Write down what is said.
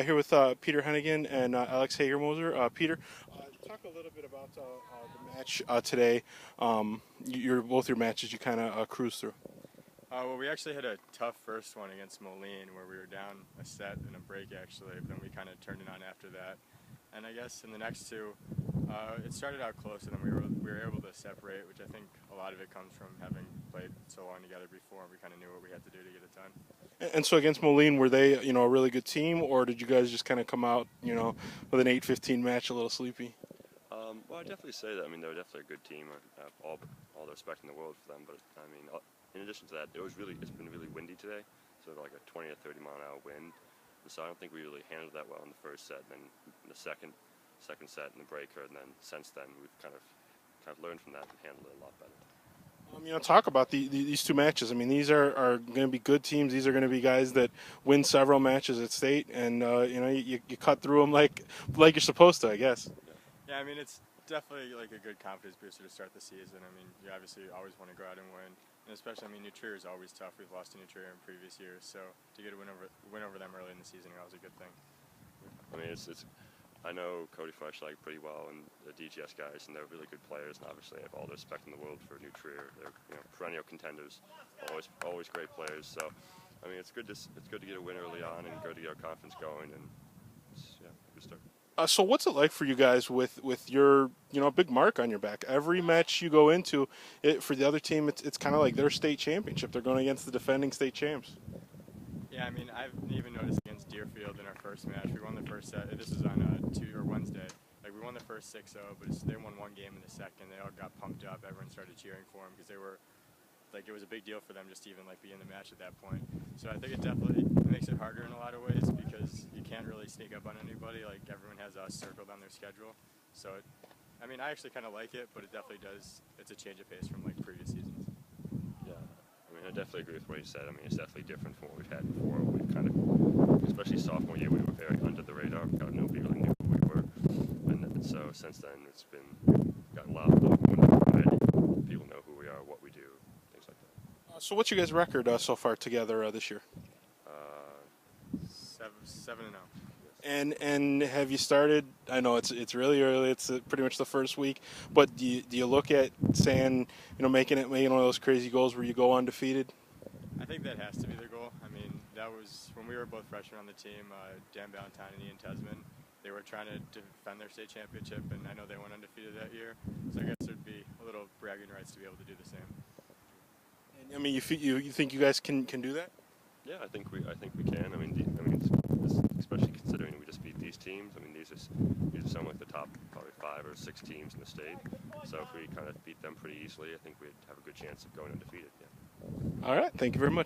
Here with Peter Heneghan and Alex Hagermoser. Peter, talk a little bit about the match today. Both your matches you kind of cruised through. Well, we actually had a tough first one against Moline where we were down a set and a break actually, but then we kind of turned it on after that. And I guess in the next two, it started out close and then we were able to separate, which I think a lot of it comes from having played so long together before. We kind of knew what we had to do to get it done. And so against Moline, were they a really good team, or did you guys just kind of come out with an 8-15 match a little sleepy? Well, I'd definitely say that. I mean, they're definitely a good team. I have all the respect in the world for them. But I mean, in addition to that, it's been really windy today, so like a 20 or 30 mile an hour wind. And so I don't think we really handled that well in the first set. And then in the second set in the breaker, and then since then we've kind of learned from that and handled it a lot better. Talk about these two matches. I mean, these are going to be good teams. These are going to be guys that win several matches at state, and you cut through them like you're supposed to, I guess. Yeah, I mean, it's definitely like a good confidence booster to start the season. I mean, you obviously always want to go out and win, and especially, I mean, New Trier is always tough. We've lost to New Trier in previous years, so to get a win over them early in the season, that was a good thing. I mean, I know Cody Fresh pretty well, and the DGS guys, and they're really good players. And obviously, I have all the respect in the world for New Trier. They're perennial contenders, always great players. So, I mean, it's good to get a win early on and good to get our confidence going. And good start. So what's it like for you guys with your big mark on your back? Every match you go into, for the other team, it's kind of like their state championship. They're going against the defending state champs. Yeah, I mean, I've even noticed against Deerfield in our first match, we won the first set. This is on Wednesday. Like, we won the first 6-0, but they won one game in the second. They all got pumped up. Everyone started cheering for them because they were, like, it was a big deal for them just to even be in the match at that point. So I think it definitely makes it harder in a lot of ways because you can't really sneak up on anybody. Like, everyone has us circled on their schedule. So I mean, I actually kind of like it, but it definitely does. It's a change of pace from previous seasons. I definitely agree with what you said. I mean, it's definitely different from what we've had before. We've kind of, especially sophomore year, we were very under the radar. Nobody really knew who we were. And so since then, we've gotten a lot of notoriety. People know who we are, what we do, things like that. So what's your guys' record so far together this year? 7-0. And have you started? I know it's really early. It's pretty much the first week. But do you look at saying making one of those crazy goals where you go undefeated? I think that has to be the goal. I mean, that was when we were both freshmen on the team. Dan Ballantyne and Ian Tesman. They were trying to defend their state championship, and I know they went undefeated that year. So I guess there'd be a little bragging rights to be able to do the same. And, I mean, you think you guys can do that? Yeah, I think we can. I mean, especially considering we just beat these teams. I mean, these are some of the top probably 5 or 6 teams in the state. So if we kind of beat them pretty easily, I think we'd have a good chance of going undefeated. Yeah. All right. Thank you very much.